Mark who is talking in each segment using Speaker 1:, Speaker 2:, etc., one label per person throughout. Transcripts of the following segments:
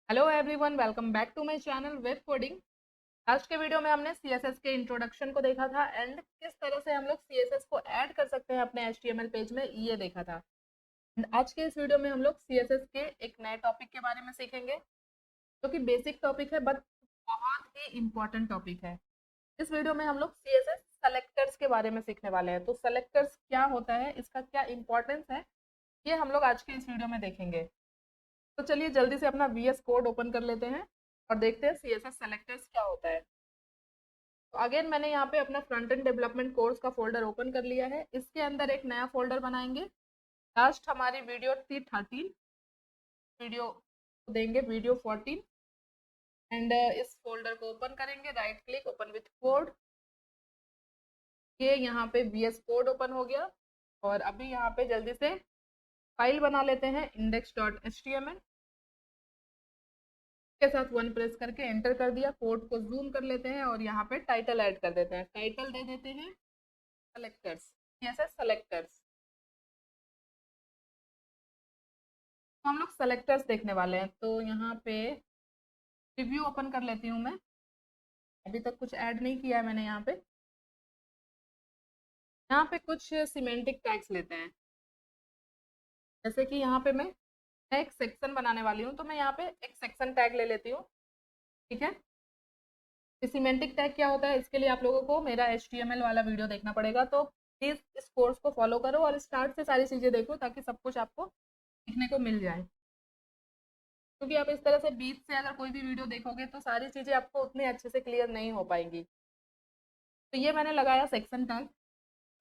Speaker 1: Hello everyone, welcome back to my channel web coding. आज के video में हमने सीएसएस के इंट्रोडक्शन को देखा था एंड किस तरह से हम लोग सीएसएस को ऐड कर सकते हैं अपने एचटीएमएल पेज में, ये देखा था। And आज के इस वीडियो में हम लोग सीएसएस के एक नए टॉपिक के बारे में सीखेंगे जो कि बेसिक टॉपिक है बट बहुत ही इम्पोर्टेंट टॉपिक है। इस वीडियो में हम लोग सीएसएस सेलेक्टर्स के बारे में सीखने वाले हैं। तो सेलेक्टर्स क्या होता है, इसका क्या इंपॉर्टेंस है, ये हम लोग आज के इस वीडियो में देखेंगे। तो चलिए जल्दी से अपना वीएस कोड ओपन कर लेते हैं और देखते हैं सीएसएस सेलेक्टर्स क्या होता है। तो अगेन मैंने यहाँ पे अपना फ्रंट एंड डेवलपमेंट कोर्स का फोल्डर ओपन कर लिया है। इसके अंदर एक नया फोल्डर बनाएंगे। लास्ट हमारी वीडियो थी 13, वीडियो देंगे वीडियो 14 एंड इस फोल्डर को ओपन करेंगे, right click open with code. ये यहाँ पे वीएस कोड ओपन हो गया और अभी यहाँ पे जल्दी से फाइल बना लेते हैं index.html के साथ वन प्रेस करके एंटर कर दिया। कोड को जूम कर लेते हैं और यहाँ पे टाइटल ऐड कर देते हैं। टाइटल दे देते हैं सेलेक्टर्स, सीएसएस सेलेक्टर्स। हम लोग सेलेक्टर्स देखने वाले हैं। तो यहाँ पे रिव्यू ओपन कर लेती हूँ मैं। अभी तक कुछ ऐड नहीं किया है मैंने यहाँ पे। यहाँ पे कुछ सिमेंटिक टैग्स लेते हैं। जैसे कि यहाँ पे मैं एक सेक्शन बनाने वाली हूँ, तो मैं यहाँ पे एक सेक्शन टैग ले लेती हूँ। ठीक है, सिमेंटिक टैग क्या होता है, इसके लिए आप लोगों को मेरा HTML वाला वीडियो देखना पड़ेगा। तो प्लीज़ इस कोर्स को फॉलो करो और स्टार्ट से सारी चीज़ें देखो ताकि सब कुछ आपको सीखने को मिल जाए। क्योंकि आप इस तरह से बीच से अगर कोई भी वीडियो देखोगे तो सारी चीज़ें आपको उतनी अच्छे से क्लियर नहीं हो पाएंगी। तो ये मैंने लगाया सेक्शन टैग।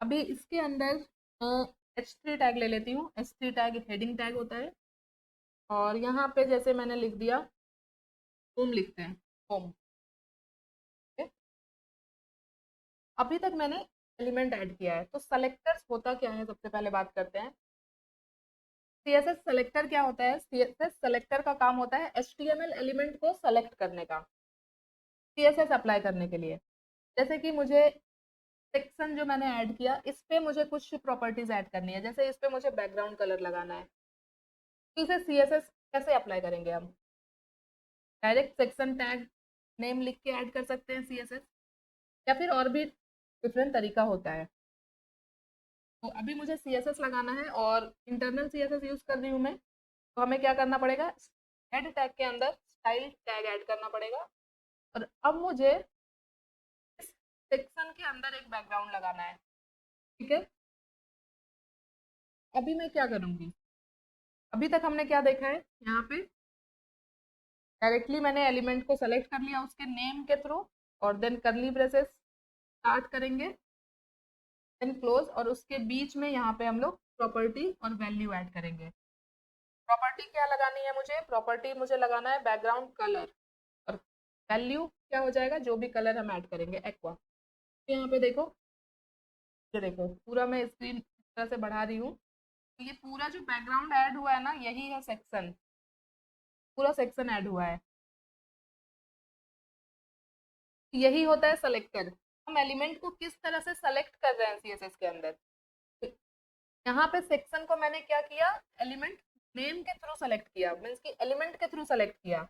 Speaker 1: अभी इसके अंदर H3 टैग ले लेती हूँ। H3 टैग हेडिंग टैग होता है और यहाँ पे जैसे मैंने लिख दिया होम, लिखते हैं होम। अभी तक मैंने एलिमेंट ऐड किया है। तो सेलेक्टर्स होता क्या है, सबसे पहले बात करते हैं। सीएसएस सेलेक्टर क्या होता है। सीएसएस सेलेक्टर का काम होता है एचटीएमएल एलिमेंट को सेलेक्ट करने का, सीएसएस अप्लाई करने के लिए। जैसे कि मुझे सेक्शन जो मैंने ऐड किया, इस पे मुझे कुछ प्रॉपर्टीज ऐड करनी है। जैसे इस पे मुझे बैकग्राउंड कलर लगाना है, तो इसे सीएसएस कैसे अप्लाई करेंगे हम। डायरेक्ट सेक्शन टैग नेम लिख के ऐड कर सकते हैं सीएसएस, या फिर और भी डिफरेंट तरीका होता है। तो अभी मुझे सीएसएस लगाना है और इंटरनल सीएसएस यूज कर रही हूँ मैं। तो हमें क्या करना पड़ेगा, हेड टैग के अंदर स्टाइल टैग ऐड करना पड़ेगा। और अब मुझे इस सेक्शन के अंदर एक बैकग्राउंड लगाना है। ठीक है, अभी मैं क्या करूंगी, अभी तक हमने क्या देखा है यहाँ पे, डायरेक्टली मैंने एलिमेंट को सेलेक्ट कर लिया उसके नेम के थ्रू और देन करली ब्रेसेस स्टार्ट करेंगे, देन क्लोज, और उसके बीच में यहाँ पे हम लोग प्रॉपर्टी और वैल्यू ऐड करेंगे। प्रॉपर्टी क्या लगानी है मुझे, प्रॉपर्टी मुझे लगाना है बैकग्राउंड कलर, और वैल्यू क्या हो जाएगा, जो भी कलर हम ऐड करेंगे एक्वा। तो यहाँ पे देखो, ये देखो पूरा मैं स्क्रीन इस तरह से बढ़ा रही हूँ। तो ये पूरा जो बैकग्राउंड ऐड हुआ है ना, यही है सेक्शन, पूरा सेक्शन ऐड हुआ है। यही होता है सेलेक्टर। हम एलिमेंट को किस तरह से सेलेक्ट कर रहे हैं सीएसएस के अंदर। तो यहाँ पे सेक्शन को मैंने क्या किया, एलिमेंट नेम के थ्रू सेलेक्ट किया, मीन्स कि एलिमेंट के थ्रू सेलेक्ट किया।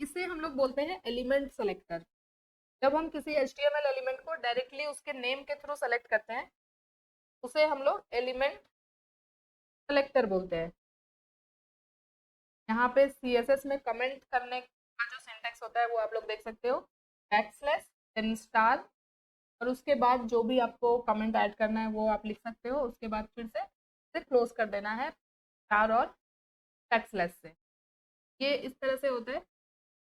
Speaker 1: इसे हम लोग बोलते हैं एलिमेंट सेलेक्टर। जब हम किसी HTML एलिमेंट को डायरेक्टली उसके नेम के थ्रू सेलेक्ट करते हैं, उसे हम लोग एलिमेंट सेलेक्टर बोलते हैं। यहाँ पे CSS में कमेंट करने का जो सिंटेक्स होता है वो आप लोग देख सकते हो, बैकस्लैश देन स्टार, और उसके बाद जो भी आपको कमेंट ऐड करना है वो आप लिख सकते हो। उसके बाद फिर से इसे क्लोज कर देना है स्टार और बैकस्लैश से। ये इस तरह से होता है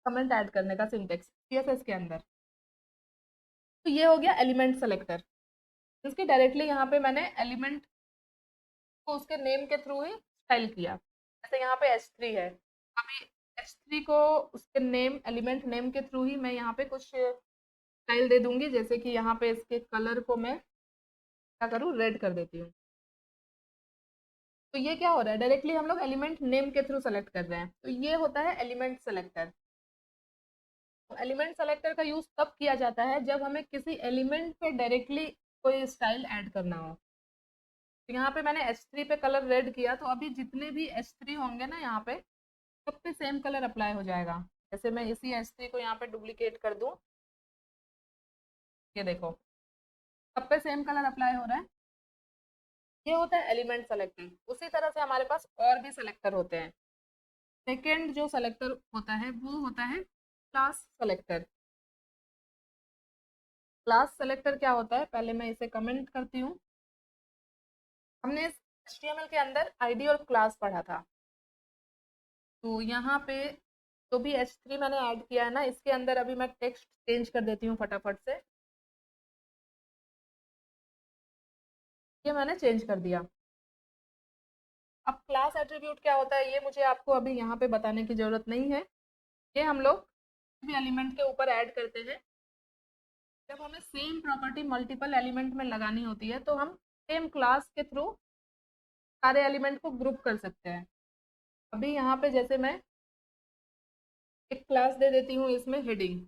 Speaker 1: कमेंट ऐड करने का सिंटेक्स CSS के अंदर। तो ये हो गया एलिमेंट सेलेक्टर, जिसके डायरेक्टली यहाँ पे मैंने एलिमेंट को उसके नेम के थ्रू ही स्टाइल किया। जैसे यहाँ पे H3 है, अभी H3 को उसके नेम, एलिमेंट नेम के थ्रू ही मैं यहाँ पे कुछ स्टाइल दे दूंगी। जैसे कि यहाँ पे इसके कलर को मैं क्या करूँ, रेड कर देती हूँ। तो ये क्या हो रहा है, डायरेक्टली हम लोग एलिमेंट नेम के थ्रू सेलेक्ट कर रहे हैं। तो ये होता है एलिमेंट सेलेक्टर। तो एलिमेंट सेलेक्टर का यूज तब किया जाता है जब हमें किसी एलिमेंट पे डायरेक्टली कोई स्टाइल ऐड करना हो। तो यहाँ पे मैंने H3 पे कलर रेड किया, तो अभी जितने भी H3 होंगे ना यहाँ पे, सब पे सेम कलर अप्लाई हो जाएगा। जैसे मैं इसी H3 को यहाँ पे डुप्लीकेट कर दूं, ये देखो सब पे सेम कलर अप्लाई हो रहा है। ये होता है एलिमेंट सेलेक्टर। उसी तरह से हमारे पास और भी सेलेक्टर होते हैं। सेकेंड जो सेलेक्टर होता है वो होता है क्लास सेलेक्टर। क्लास सेलेक्टर क्या होता है, पहले मैं इसे कमेंट करती हूँ। हमने इस HTML के अंदर आईडी और क्लास पढ़ा था, तो यहाँ पे जो भी H3 मैंने ऐड किया है ना, इसके अंदर अभी मैं टेक्स्ट चेंज कर देती हूँ फटाफट से। ये मैंने चेंज कर दिया। अब क्लास एट्रीब्यूट क्या होता है ये मुझे आपको अभी यहाँ पे बताने की जरूरत नहीं है। ये हम लोग भी एलिमेंट के ऊपर ऐड करते हैं। जब हमें सेम प्रॉपर्टी मल्टीपल एलिमेंट में लगानी होती है तो हम सेम क्लास के थ्रू सारे एलिमेंट को ग्रुप कर सकते हैं। अभी यहाँ पे जैसे मैं एक क्लास दे देती हूँ इसमें हेडिंग,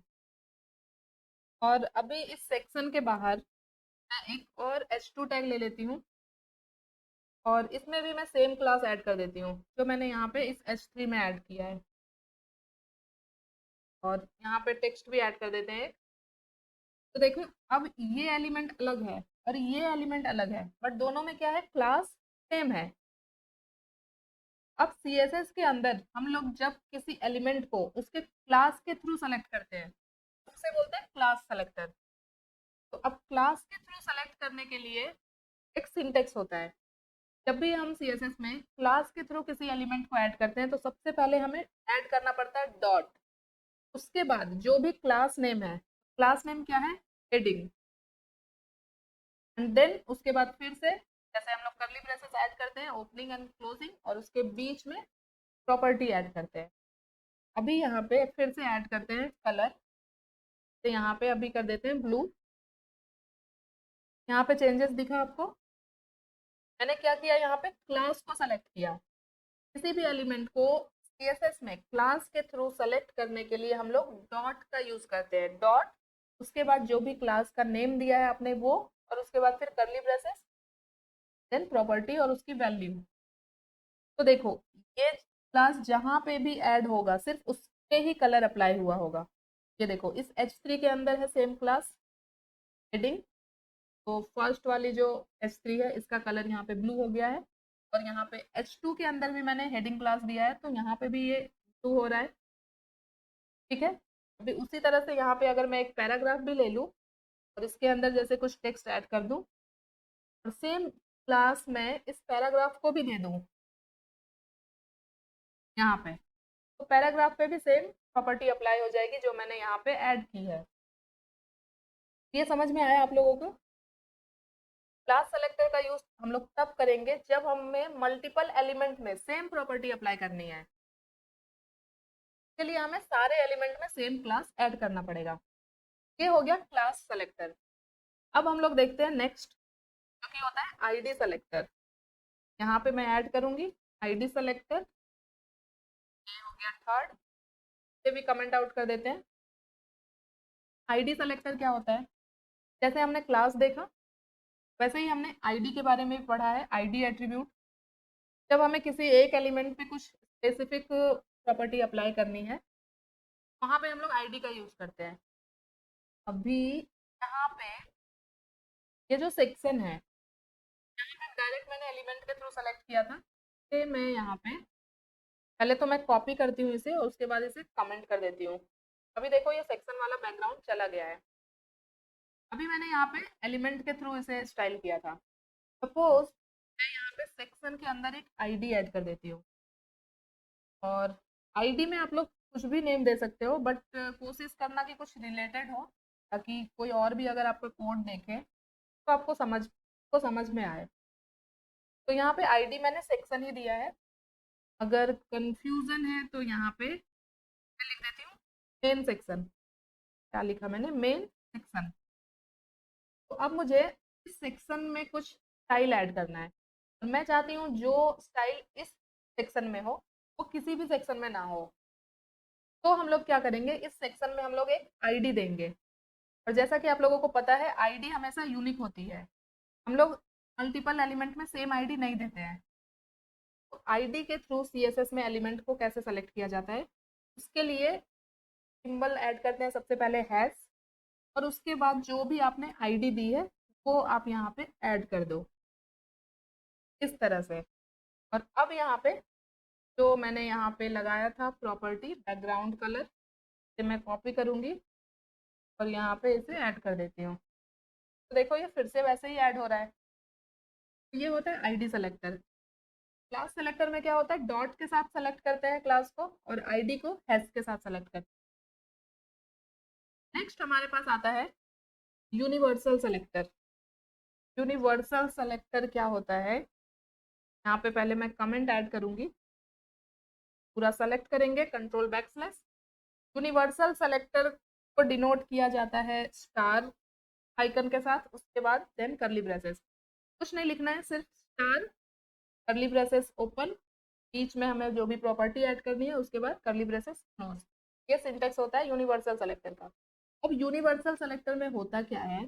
Speaker 1: और अभी इस सेक्शन के बाहर मैं एक और H2 टैग ले लेती हूँ, और इसमें भी मैं सेम क्लास ऐड कर देती हूँ जो मैंने यहाँ पे इस H3 में ऐड किया है। और यहाँ पे टेक्स्ट भी ऐड कर देते हैं। तो देखो अब ये एलिमेंट अलग है और ये एलिमेंट अलग है, बट दोनों में क्या है, क्लास सेम है। अब CSS के अंदर हम लोग जब किसी एलिमेंट को उसके क्लास के थ्रू सेलेक्ट करते हैं उसे बोलते हैं क्लास सेलेक्टर। तो अब क्लास के थ्रू सेलेक्ट करने के लिए एक सिंटेक्स होता है। जब भी हम CSS में क्लास के थ्रू किसी एलिमेंट को ऐड करते हैं तो सबसे पहले हमें ऐड करना पड़ता है डॉट। उसके बाद जो भी क्लास नेम है, क्लास नेम क्या है, हेडिंग, एंड देन उसके बाद फिर से जैसे हम लोग करली ब्रेसेस ऐड करते हैं ओपनिंग एंड क्लोजिंग, और उसके बीच में प्रॉपर्टी ऐड करते हैं। अभी यहाँ पे फिर से ऐड करते हैं कलर, तो यहाँ पे अभी कर देते हैं ब्लू। यहाँ पे चेंजेस दिखा आपको। मैंने क्या किया, यहाँ पे क्लास को सेलेक्ट किया। किसी भी एलिमेंट को CSS में क्लास के थ्रू सेलेक्ट करने के लिए हम लोग डॉट का यूज करते हैं। डॉट, उसके बाद जो भी क्लास का नेम दिया है आपने वो, और उसके बाद फिर करली ब्रेसेस, देन प्रॉपर्टी और उसकी वैल्यू। तो देखो ये क्लास जहां पे भी ऐड होगा सिर्फ उसके ही कलर अप्लाई हुआ होगा। ये देखो इस H3 के अंदर है सेम क्लास हेडिंग, तो फर्स्ट वाली जो H3 है इसका कलर यहाँ पे ब्लू हो गया है। और यहाँ पे H2 के अंदर भी मैंने हेडिंग क्लास दिया है तो यहाँ पे भी ये ब्लू हो रहा है। ठीक है। अभी उसी तरह से यहाँ पे अगर मैं एक पैराग्राफ भी ले लूँ और इसके अंदर जैसे कुछ टेक्स्ट ऐड कर दूँ और सेम क्लास में इस पैराग्राफ को भी दे दूँ यहाँ पे, तो पैराग्राफ पे भी सेम प्रॉपर्टी अप्लाई हो जाएगी जो मैंने यहाँ पे ऐड की है। ये समझ में आया आप लोगों को? क्लास सेलेक्टर का यूज हम लोग तब करेंगे जब हमें मल्टीपल एलिमेंट में सेम प्रॉपर्टी अप्लाई करनी है। इसके लिए हमें सारे एलिमेंट में सेम क्लास ऐड करना पड़ेगा। ये हो गया क्लास सेलेक्टर। अब हम लोग देखते हैं नेक्स्ट जो कि होता है आईडी सेलेक्टर। यहाँ पे मैं ऐड करूंगी आईडी सेलेक्टर। ये हो गया थर्ड। ये भी कमेंट आउट कर देते हैं। आईडी सेलेक्टर क्या होता है, जैसे हमने क्लास देखा वैसे ही हमने आईडी के बारे में भी पढ़ा है। आईडी एट्रीब्यूट, जब हमें किसी एक एलिमेंट पे कुछ स्पेसिफिक प्रॉपर्टी अप्लाई करनी है वहां पे हम लोग आईडी का यूज करते हैं। अभी यहाँ पे ये जो सेक्शन है, यहाँ पे डायरेक्ट मैंने एलिमेंट के थ्रू सेलेक्ट किया था, ये मैं यहाँ पे पहले तो मैं कॉपी करती हूँ इसे और उसके बाद इसे कमेंट कर देती हूँ। अभी देखो ये सेक्शन वाला बैकग्राउंड चला गया है। अभी मैंने यहाँ पे एलिमेंट के थ्रू इसे स्टाइल किया था। सपोज मैं यहाँ पे सेक्शन के अंदर एक आईडी ऐड कर देती हूँ, और आईडी में आप लोग कुछ भी नेम दे सकते हो, बट कोशिश करना कि कुछ रिलेटेड हो ताकि कोई और भी अगर आपका कोड देखे तो आपको समझ में आए। तो यहाँ पे आईडी मैंने सेक्शन ही दिया है। अगर कंफ्यूजन है तो यहाँ पे मैं लिख देती हूँ मेन सेक्शन। क्या लिखा मैंने, मेन सेक्शन। तो अब मुझे इस सेक्शन में कुछ स्टाइल ऐड करना है, और मैं चाहती हूँ जो स्टाइल इस सेक्शन में हो वो किसी भी सेक्शन में ना हो। तो हम लोग क्या करेंगे, इस सेक्शन में हम लोग एक आईडी देंगे। और जैसा कि आप लोगों को पता है आईडी हमेशा यूनिक होती है। हम लोग मल्टीपल एलिमेंट में सेम आईडी नहीं देते हैं। तो आईडी के थ्रू सीएसएस में एलिमेंट को कैसे सेलेक्ट किया जाता है, उसके लिए सिंबल ऐड करते हैं सबसे पहले हैश, और उसके बाद जो भी आपने आईडी दी है वो आप यहाँ पे ऐड कर दो इस तरह से। और अब यहाँ पे जो मैंने यहाँ पे लगाया था प्रॉपर्टी बैकग्राउंड कलर, से मैं कॉपी करूँगी और यहाँ पे इसे ऐड कर देती हूँ। तो देखो ये फिर से वैसे ही ऐड हो रहा है। ये होता है आईडी सेलेक्टर। क्लास सेलेक्टर में क्या होता है, डॉट के साथ सेलेक्ट करते हैं क्लास को और आईडी को हैश के साथ सेलेक्ट करते हैं। नेक्स्ट हमारे पास आता है यूनिवर्सल सेलेक्टर। यूनिवर्सल सेलेक्टर क्या होता है, यहाँ पे पहले मैं कमेंट ऐड करूंगी, पूरा सेलेक्ट करेंगे कंट्रोल बैकस्लैश। यूनिवर्सल सेलेक्टर को डिनोट किया जाता है स्टार आइकन के साथ, उसके बाद देन करली ब्रेसेस। कुछ नहीं लिखना है, सिर्फ स्टार करली ब्रेसेस ओपन, बीच में हमें जो भी प्रॉपर्टी ऐड करनी है उसके बाद करली ब्रेसेस क्लोज। ये सिंटेक्स होता है यूनिवर्सल सेलेक्टर का। अब यूनिवर्सल सेलेक्टर में होता क्या है,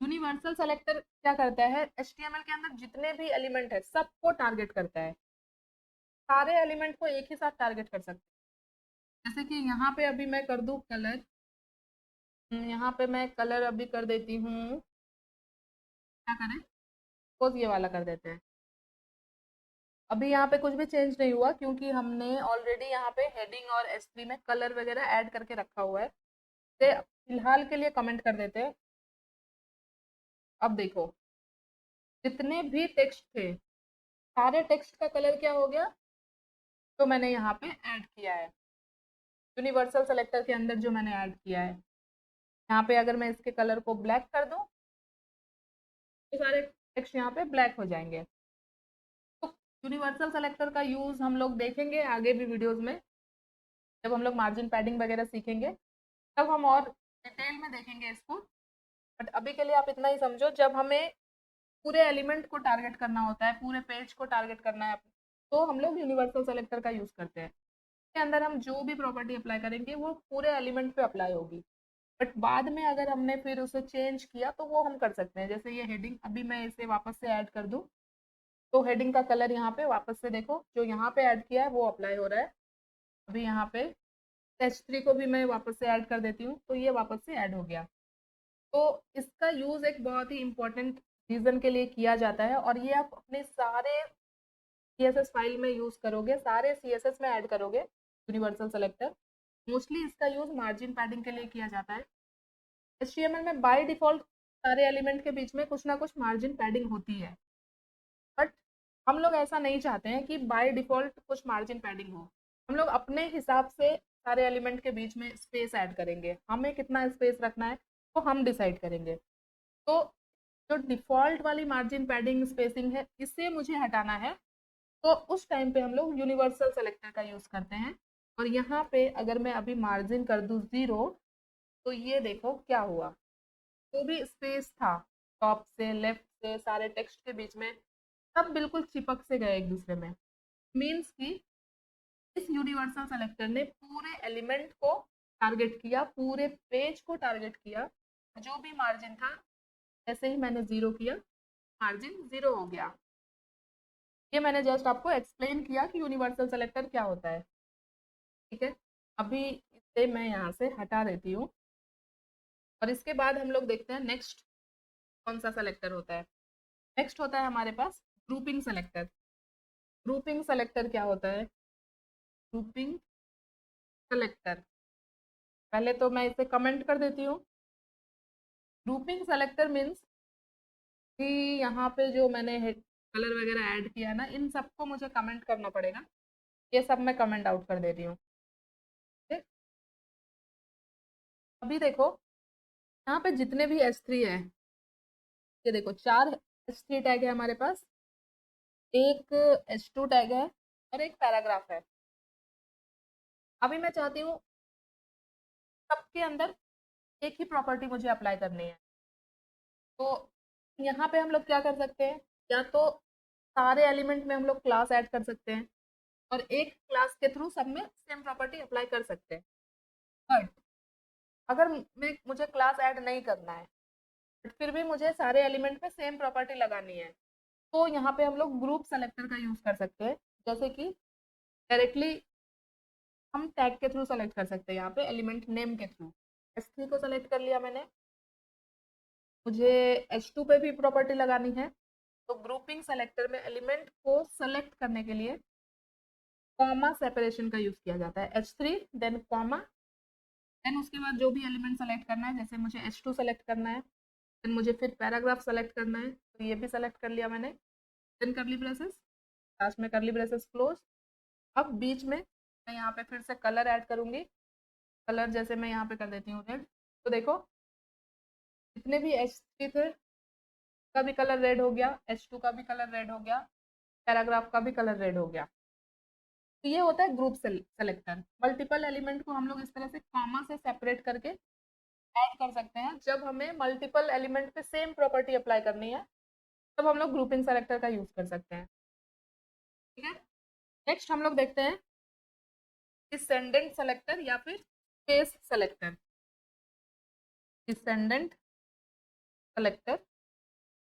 Speaker 1: यूनिवर्सल सेलेक्टर क्या करता है, एचटीएमएल के अंदर जितने भी एलिमेंट है सबको टारगेट करता है, सारे एलिमेंट को एक ही साथ टारगेट कर सकते हैं। जैसे कि यहाँ पे अभी मैं कर दूँ कलर, यहाँ पे मैं कलर अभी कर देती हूँ, क्या करें, सपोज ये वाला कर देते हैं। अभी यहाँ पे कुछ भी चेंज नहीं हुआ क्योंकि हमने ऑलरेडी यहाँ पे हेडिंग और एस3 में कलर वगैरह ऐड करके रखा हुआ है। तो फिलहाल के लिए कमेंट कर देते हैं। अब देखो जितने भी टेक्स्ट थे सारे टेक्स्ट का कलर क्या हो गया, तो मैंने यहाँ पे ऐड किया है यूनिवर्सल सेलेक्टर के अंदर, जो मैंने ऐड किया है यहाँ पे। अगर मैं इसके कलर को ब्लैक कर दूं तो सारे टेक्स्ट यहाँ पे ब्लैक हो जाएंगे। तो यूनिवर्सल सेलेक्टर का यूज हम लोग देखेंगे आगे भी वीडियोस में, जब हम लोग मार्जिन पैडिंग वगैरह सीखेंगे तब हम और डिटेल में देखेंगे इसको। बट अभी के लिए आप इतना ही समझो, जब हमें पूरे एलिमेंट को टारगेट करना होता है, पूरे पेज को टारगेट करना है, तो हम लोग यूनिवर्सल सेलेक्टर का यूज करते हैं। इसके अंदर हम जो भी प्रॉपर्टी अप्लाई करेंगे वो पूरे एलिमेंट पे अप्लाई होगी। बट बाद में अगर हमने फिर उसे चेंज किया तो वो हम कर सकते हैं। जैसे ये हेडिंग, अभी मैं इसे वापस से ऐड कर दूं तो हेडिंग का कलर यहाँ पे वापस से देखो, जो यहाँ पे ऐड किया है वो अप्लाई हो रहा है। अभी यहाँ पे H3 को भी मैं वापस से ऐड कर देती हूँ तो ये वापस से ऐड हो गया। तो इसका यूज एक बहुत ही इंपॉर्टेंट रीजन के लिए किया जाता है, और ये आप अपने सारे सीएसएस फाइल में यूज करोगे, सारे सीएसएस में ऐड करोगे यूनिवर्सल सेलेक्टर। मोस्टली इसका यूज मार्जिन पैडिंग के लिए किया जाता है। एचटीएमएल में बाय डिफॉल्ट सारे एलिमेंट के बीच में कुछ ना कुछ मार्जिन पैडिंग होती है, बट हम लोग ऐसा नहीं चाहते हैं कि बाय डिफॉल्ट कुछ मार्जिन पैडिंग हो। हम लोग अपने हिसाब से सारे एलिमेंट के बीच में स्पेस ऐड करेंगे, हमें कितना स्पेस रखना है वो हम डिसाइड करेंगे। तो जो डिफॉल्ट वाली मार्जिन पैडिंग स्पेसिंग है इसे मुझे हटाना है, तो उस टाइम पे हम लोग यूनिवर्सल सेलेक्टर का यूज करते हैं। और यहाँ पे अगर मैं अभी मार्जिन कर दूँ 0, तो ये देखो क्या हुआ, जो भी स्पेस था टॉप से लेफ्ट से सारे टेक्स्ट के बीच में सब बिल्कुल चिपक से गए एक दूसरे में। मीन्स कि इस यूनिवर्सल सेलेक्टर ने पूरे एलिमेंट को टारगेट किया, पूरे पेज को टारगेट किया। जो भी मार्जिन था जैसे ही मैंने 0 किया मार्जिन 0 हो गया। ये मैंने जस्ट आपको एक्सप्लेन किया कि यूनिवर्सल सेलेक्टर क्या होता है। ठीक है, अभी इसे मैं यहाँ से हटा देती हूँ और इसके बाद हम लोग देखते हैं नेक्स्ट कौन सा सेलेक्टर होता है। नेक्स्ट होता है हमारे पास ग्रुपिंग सेलेक्टर। ग्रुपिंग सेलेक्टर क्या होता है, ग्रुपिंग सेलेक्टर, पहले तो मैं इसे कमेंट कर देती हूँ। ग्रुपिंग सेलेक्टर मीन्स कि यहाँ पे जो मैंने कलर वगैरह ऐड किया ना, इन सबको मुझे कमेंट करना पड़ेगा। ये सब मैं कमेंट आउट कर दे रही हूँ। ठीक, अभी देखो यहाँ पे जितने भी S3 है, ये देखो 4 S3 टैग है हमारे पास, एक H2 टैग है और एक पैराग्राफ है। अभी मैं चाहती हूँ सबके अंदर एक ही प्रॉपर्टी मुझे अप्लाई करनी है। तो यहाँ पे हम लोग क्या कर सकते हैं, या तो सारे एलिमेंट में हम लोग क्लास ऐड कर सकते हैं और एक क्लास के थ्रू सब में सेम प्रॉपर्टी अप्लाई कर सकते हैं। बट अगर मुझे क्लास ऐड नहीं करना है, बट फिर भी मुझे सारे एलिमेंट पे सेम प्रॉपर्टी लगानी है, तो यहाँ पे हम लोग ग्रुप सेलेक्टर का यूज कर सकते हैं, जैसे कि डायरेक्टली हम टैग के थ्रू सेलेक्ट कर सकते हैं, यहाँ पे एलिमेंट नेम के थ्रू। S3 को सेलेक्ट कर लिया मैंने, मुझे H2 पे भी प्रॉपर्टी लगानी है, तो ग्रुपिंग सेलेक्टर में एलिमेंट को सेलेक्ट करने के लिए कॉमा सेपरेशन का यूज किया जाता है। H3 देन कॉमा, देन उसके बाद जो भी एलिमेंट सेलेक्ट करना है, जैसे मुझे H2 सेलेक्ट करना है, देन मुझे फिर पैराग्राफ सेलेक्ट करना है, तो ये भी सेलेक्ट कर लिया मैंने, देन करली ब्रेसेस, लास्ट में करली ब्रेसेस क्लोज। अब बीच में मैं यहाँ पे फिर से कलर ऐड करूंगी, कलर जैसे मैं यहाँ पे कर देती हूँ रेड, तो देखो जितने भी H3 थे का भी कलर रेड हो गया, H2 का भी कलर रेड हो गया, पैराग्राफ का भी कलर रेड हो गया। तो ये होता है ग्रुप सेलेक्टर। मल्टीपल एलिमेंट को हम लोग इस तरह से कॉमा से सेपरेट करके ऐड कर सकते हैं। जब हमें मल्टीपल एलिमेंट पे सेम प्रॉपर्टी अप्लाई करनी है, तब हम लोग ग्रुपिंग सेलेक्टर का यूज कर सकते हैं। ठीक है, नेक्स्ट हम लोग देखते हैं डिसेंडेंट सेलेक्टर या फिर स्पेस सेलेक्टर। डिसेंडेंट सेलेक्टर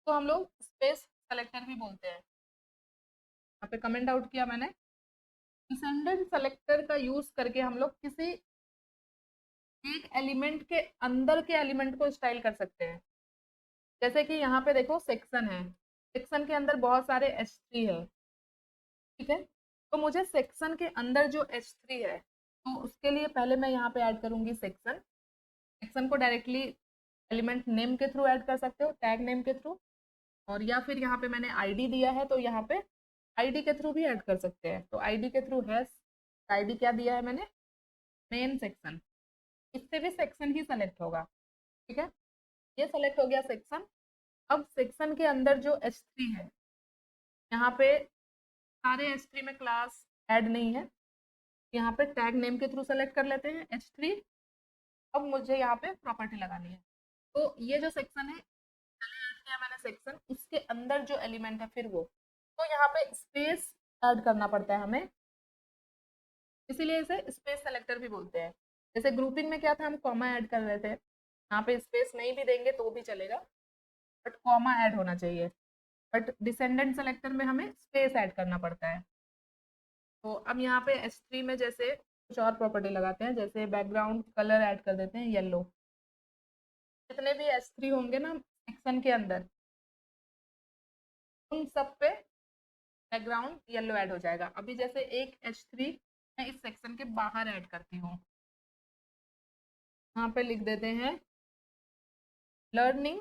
Speaker 1: तो हम लोग स्पेस सेलेक्टर भी बोलते हैं। यहाँ पे कमेंट आउट किया मैंने। डिसेंडेंट सेलेक्टर का यूज करके हम लोग किसी एक एलिमेंट के अंदर के एलिमेंट को स्टाइल कर सकते हैं। जैसे कि यहाँ पे देखो सेक्शन है, सेक्शन के अंदर बहुत सारे H3 है, ठीक है, तो मुझे सेक्शन के अंदर जो H3 है, तो उसके लिए पहले मैं यहाँ पे ऐड करूंगी सेक्शन। सेक्शन को डायरेक्टली एलिमेंट नेम के थ्रू ऐड कर सकते हो, टैग नेम के थ्रू, और या फिर यहाँ पे मैंने आईडी दिया है, तो यहाँ पे आईडी के थ्रू भी ऐड कर सकते हैं। तो आईडी के थ्रू है, आईडी क्या दिया है मैंने, मेन सेक्शन, इससे भी सेक्शन ही सेलेक्ट होगा। ठीक है, ये सेलेक्ट हो गया सेक्शन। अब सेक्शन के अंदर जो H3 है, यहाँ पे सारे H3 में क्लास ऐड नहीं है, यहाँ पे टैग नेम के थ्रू सेलेक्ट कर लेते हैं H3। अब मुझे यहाँ पे प्रॉपर्टी लगानी है, तो ये जो सेक्शन है ऐड किया मैंने सेक्शन, इसके अंदर जो एलिमेंट है फिर वो, तो यहाँ पे स्पेस ऐड करना पड़ता है हमें, इसीलिए इसे स्पेस सेलेक्टर भी बोलते हैं। जैसे ग्रुपिंग में क्या था, हम कॉमा ऐड कर रहे थे, यहाँ पे स्पेस नहीं भी देंगे तो भी चलेगा, बट कॉमा ऐड होना चाहिए। बट डिसेंडेंट सेलेक्टर में हमें स्पेस ऐड करना पड़ता है। तो अब यहाँ पे S3 में जैसे कुछ और प्रॉपर्टी लगाते हैं, जैसे बैकग्राउंड कलर ऐड कर देते हैं येलो। जितने भी S3 होंगे ना सेक्शन के अंदर, उन सब पे बैकग्राउंड येलो ऐड हो जाएगा। अभी जैसे एक H3 मैं इस सेक्शन के बाहर ऐड करती हूँ, यहाँ पे लिख देते हैं लर्निंग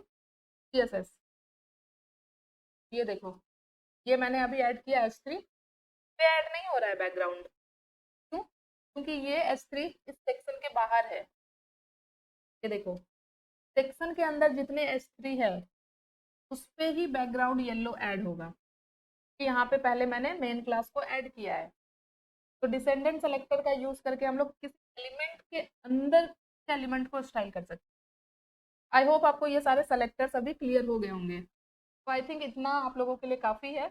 Speaker 1: CSS। ये देखो, ये मैंने अभी ऐड किया S3 पे, ऐड नहीं हो रहा है बैकग्राउंड, क्यों? क्योंकि ये S3 इस सेक्शन के बाहर है। ये देखो, सेक्शन के अंदर जितने S3 है उस पे ही बैकग्राउंड येलो ऐड होगा, कि यहाँ पे पहले मैंने मेन क्लास को ऐड किया है। तो डिसेंडेंट सेलेक्टर का यूज करके हम लोग किसी एलिमेंट के अंदर के एलिमेंट को स्टाइल कर सकते हैं। आई होप आपको ये सारे सेलेक्टर्स अभी क्लियर हो गए होंगे। तो आई थिंक इतना आप लोगों के लिए काफ़ी है।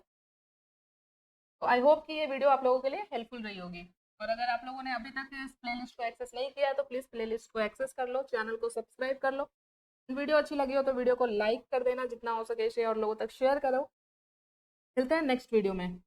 Speaker 1: तो आई होप कि ये वीडियो आप लोगों के लिए हेल्पफुल रही होगी। और अगर आप लोगों ने अभी तक इस प्लेलिस्ट को एक्सेस नहीं किया है तो प्लीज़ प्लेलिस्ट को एक्सेस कर लो, चैनल को सब्सक्राइब कर लो। वीडियो अच्छी लगी हो तो वीडियो को लाइक कर देना, जितना हो सके इसे और लोगों तक शेयर करो। मिलते हैं नेक्स्ट वीडियो में।